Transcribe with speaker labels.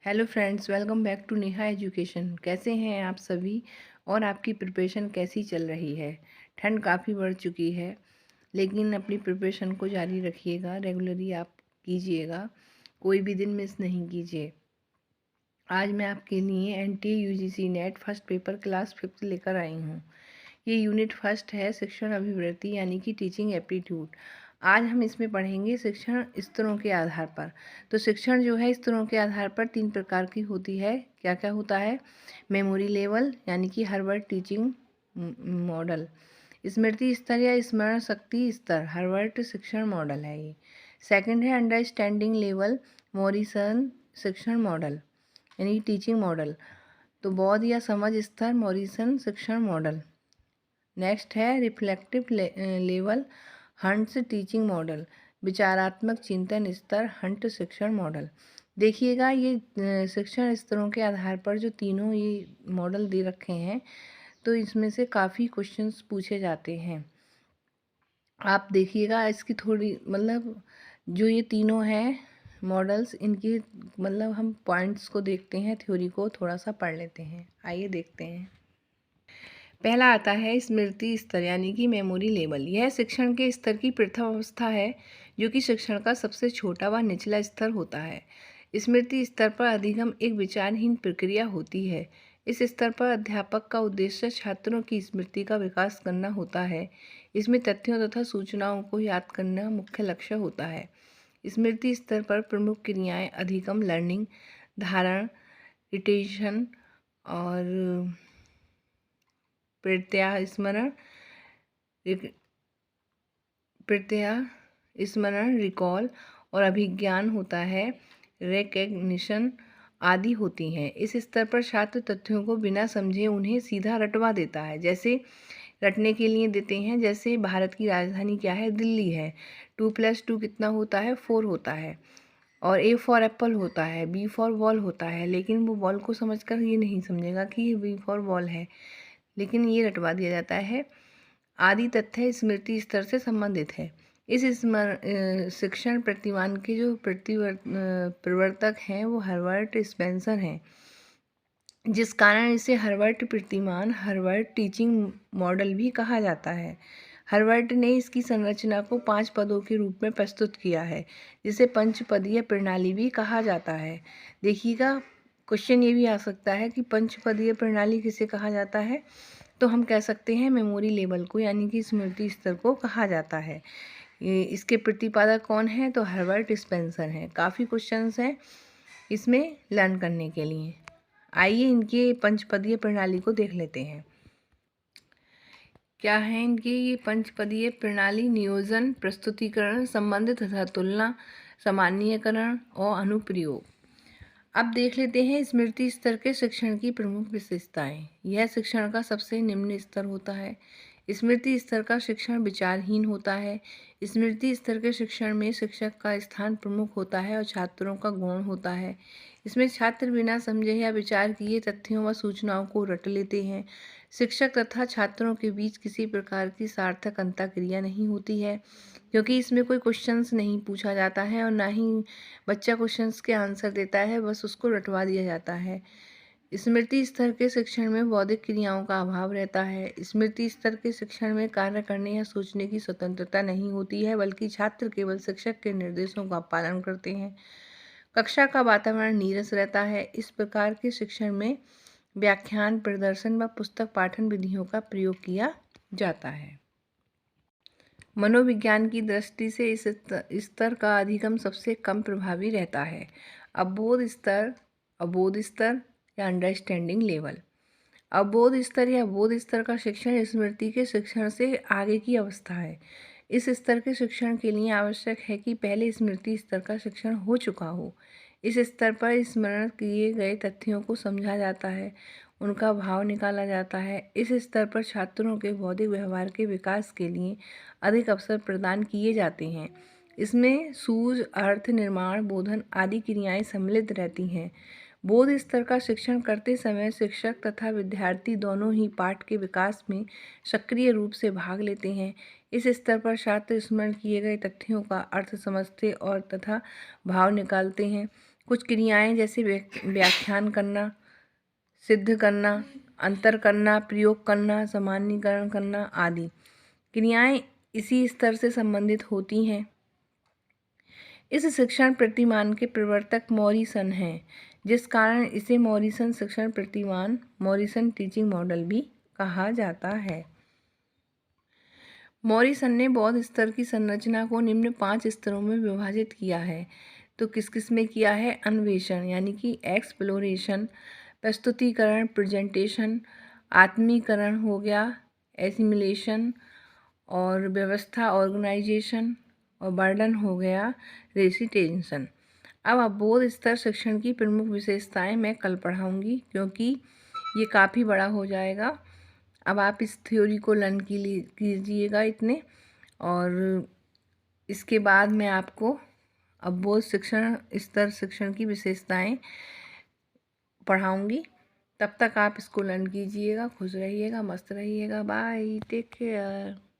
Speaker 1: Hello friends, welcome back to Neha education. कैसे हैं आप सभी और आपकी प्रिपरेशन कैसी चल रही है। ठंड काफ़ी बढ़ चुकी है, लेकिन अपनी प्रिपरेशन को जारी रखिएगा। रेगुलरली आप कीजिएगा, कोई भी दिन मिस नहीं कीजिए। आज मैं आपके लिए NTA UGC net first paper class 5th लेकर आई हूँ। ये यूनिट फर्स्ट है, शिक्षण अभिवृत्ति यानी कि टीचिंग एप्टीट्यूड। आज हम इसमें पढ़ेंगे शिक्षण स्तरों के आधार पर। तो शिक्षण जो है स्तरों के आधार पर 3 प्रकार की होती है। क्या क्या होता है? मेमोरी लेवल यानी कि हर वर्ड टीचिंग मॉडल, स्मृति स्तर या स्मरण शक्ति स्तर, हर वर्ड शिक्षण मॉडल है ये। सेकंड है अंडरस्टैंडिंग लेवल, मॉरिसन शिक्षण मॉडल यानी टीचिंग मॉडल। तो बौद्ध या समझ स्तर, मॉरिसन शिक्षण मॉडल। नेक्स्ट है reflective level, Hunt's teaching model, विचारात्मक चिंतन स्तर, हंट शिक्षण मॉडल। देखिएगा, ये शिक्षण स्तरों के आधार पर जो तीनों ये मॉडल दे रखे हैं, तो इसमें से काफ़ी क्वेश्चंस पूछे जाते हैं। आप देखिएगा इसकी थोड़ी मतलब जो ये तीनों हैं मॉडल्स, इनकी मतलब हम पॉइंट्स को देखते हैं, थ्योरी को थोड़ा सा पढ़ लेते हैं। आइए देखते हैं। पहला आता है स्मृति स्तर यानी कि मेमोरी लेवल। यह शिक्षण के स्तर की प्रथम अवस्था है, जो कि शिक्षण का सबसे छोटा व निचला स्तर होता है। स्मृति स्तर पर अधिगम एक विचारहीन प्रक्रिया होती है। इस स्तर पर अध्यापक का उद्देश्य छात्रों की स्मृति का विकास करना होता है। इसमें तथ्यों तथा सूचनाओं को याद करना मुख्य लक्ष्य होता है। स्मृति स्तर पर प्रमुख क्रियाएं अधिगम, लर्निंग, धारण, रिटेंशन और प्रत्यास्मरण, स्मरण, रिकॉल और अभिज्ञान होता है, रिकग्निशन आदि होती हैं। इस स्तर पर छात्र तथ्यों को बिना समझे उन्हें सीधा रटवा देता है। जैसे रटने के लिए देते हैं, जैसे भारत की राजधानी क्या है? दिल्ली है। 2+2 कितना होता है? 4 होता है। और A फॉर एप्पल होता है, B फॉर बॉल होता है, लेकिन वो बॉल को समझकर ये नहीं समझेगा कि ये B फॉर बॉल है, लेकिन ये रटवा दिया जाता है। आदि तथ्य स्मृति स्तर से संबंधित है। इस शिक्षण प्रतिमान के जो प्रवर्तक हैं वो हर्बर्ट स्पेंसर हैं, जिस कारण इसे हर्बर्ट प्रतिमान, हर्बर्ट टीचिंग मॉडल भी कहा जाता है। हर्बर्ट ने इसकी संरचना को 5 पदों के रूप में प्रस्तुत किया है, जिसे पंचपदीय प्रणाली भी कहा जाता है। देखिएगा, क्वेश्चन ये भी आ सकता है कि पंचपदीय प्रणाली किसे कहा जाता है? तो हम कह सकते हैं मेमोरी लेवल को, यानी कि स्मृति स्तर को कहा जाता है। इसके प्रतिपादक कौन है? तो हर्बर्ट स्पेंसर हैं। काफ़ी क्वेश्चंस हैं इसमें लर्न करने के लिए। आइए इनके पंचपदीय प्रणाली को देख लेते हैं। क्या है इनकी ये पंचपदीय प्रणाली? नियोजन, प्रस्तुतिकरण, संबंध तथा तुलना, सामान्यीकरण और अनुप्रयोग। अब देख लेते हैं स्मृति स्तर के शिक्षण की प्रमुख विशेषताएं। यह शिक्षण का सबसे निम्न स्तर होता है। स्मृति स्तर का शिक्षण विचारहीन होता है। स्मृति स्तर के शिक्षण में शिक्षक का स्थान प्रमुख होता है और छात्रों का गौण होता है। इसमें छात्र बिना समझे या विचार किए तथ्यों व सूचनाओं को रट लेते हैं। शिक्षक तथा छात्रों के बीच किसी प्रकार की सार्थक अंतःक्रिया नहीं होती है, क्योंकि इसमें कोई क्वेश्चंस नहीं पूछा जाता है और ना ही बच्चा क्वेश्चंस के आंसर देता है, बस उसको रटवा दिया जाता है। स्मृति स्तर के शिक्षण में बौद्धिक क्रियाओं का अभाव रहता है। स्मृति स्तर के शिक्षण में कार्य करने या सोचने की स्वतंत्रता नहीं होती है, बल्कि छात्र केवल शिक्षक के निर्देशों का पालन करते हैं। कक्षा का वातावरण नीरस रहता है। इस प्रकार के शिक्षण में व्याख्यान, प्रदर्शन व पुस्तक पाठन विधियों का प्रयोग किया जाता है। मनोविज्ञान की दृष्टि से इस स्तर का अधिगम सबसे कम प्रभावी रहता है। अबोध स्तर या अंडरस्टैंडिंग लेवल। अबोध स्तर या बोध स्तर का शिक्षण स्मृति के शिक्षण से आगे की अवस्था है। इस स्तर के शिक्षण के लिए आवश्यक है कि पहले स्मृति स्तर का शिक्षण हो चुका हो। इस स्तर पर स्मरण किए गए तथ्यों को समझा जाता है, उनका भाव निकाला जाता है। इस स्तर पर छात्रों के बौद्धिक व्यवहार के विकास के लिए अधिक अवसर प्रदान किए जाते हैं। इसमें सूझ, अर्थ निर्माण, बोधन आदि क्रियाएं सम्मिलित रहती हैं। बोध स्तर का शिक्षण करते समय शिक्षक तथा विद्यार्थी दोनों ही पाठ के विकास में सक्रिय रूप से भाग लेते हैं। इस स्तर पर छात्र स्मरण किए गए तथ्यों का अर्थ समझते और तथा भाव निकालते हैं। कुछ क्रियाएं जैसे व्याख्यान करना, सिद्ध करना, अंतर करना, प्रयोग करना, सामान्यीकरण करना आदि क्रियाएं इसी स्तर से संबंधित होती हैं। इस शिक्षण प्रतिमान के प्रवर्तक मॉरिसन हैं, जिस कारण इसे मॉरिसन शिक्षण प्रतिमान, मॉरिसन टीचिंग मॉडल भी कहा जाता है। मॉरिसन ने बौद्ध स्तर की संरचना को निम्न 5 स्तरों में विभाजित किया है। तो किस किस में किया है? अन्वेषण यानी कि एक्सप्लोरेशन, प्रस्तुतिकरण प्रेजेंटेशन, आत्मीकरण हो गया एसिमिलेशन, और व्यवस्था ऑर्गेनाइजेशन, और बर्डन हो गया रेसिटेंशन। अब बौद्ध स्तर शिक्षण की प्रमुख विशेषताएं मैं कल पढ़ाऊंगी, क्योंकि ये काफ़ी बड़ा हो जाएगा। अब आप इस थ्योरी को लर्न कीजिएगा इतने, और इसके बाद मैं आपको अब बौद्ध स्तर शिक्षण की विशेषताएं पढ़ाऊंगी। तब तक आप इसको लर्न कीजिएगा। खुश रहिएगा, मस्त रहिएगा। Bye, take care.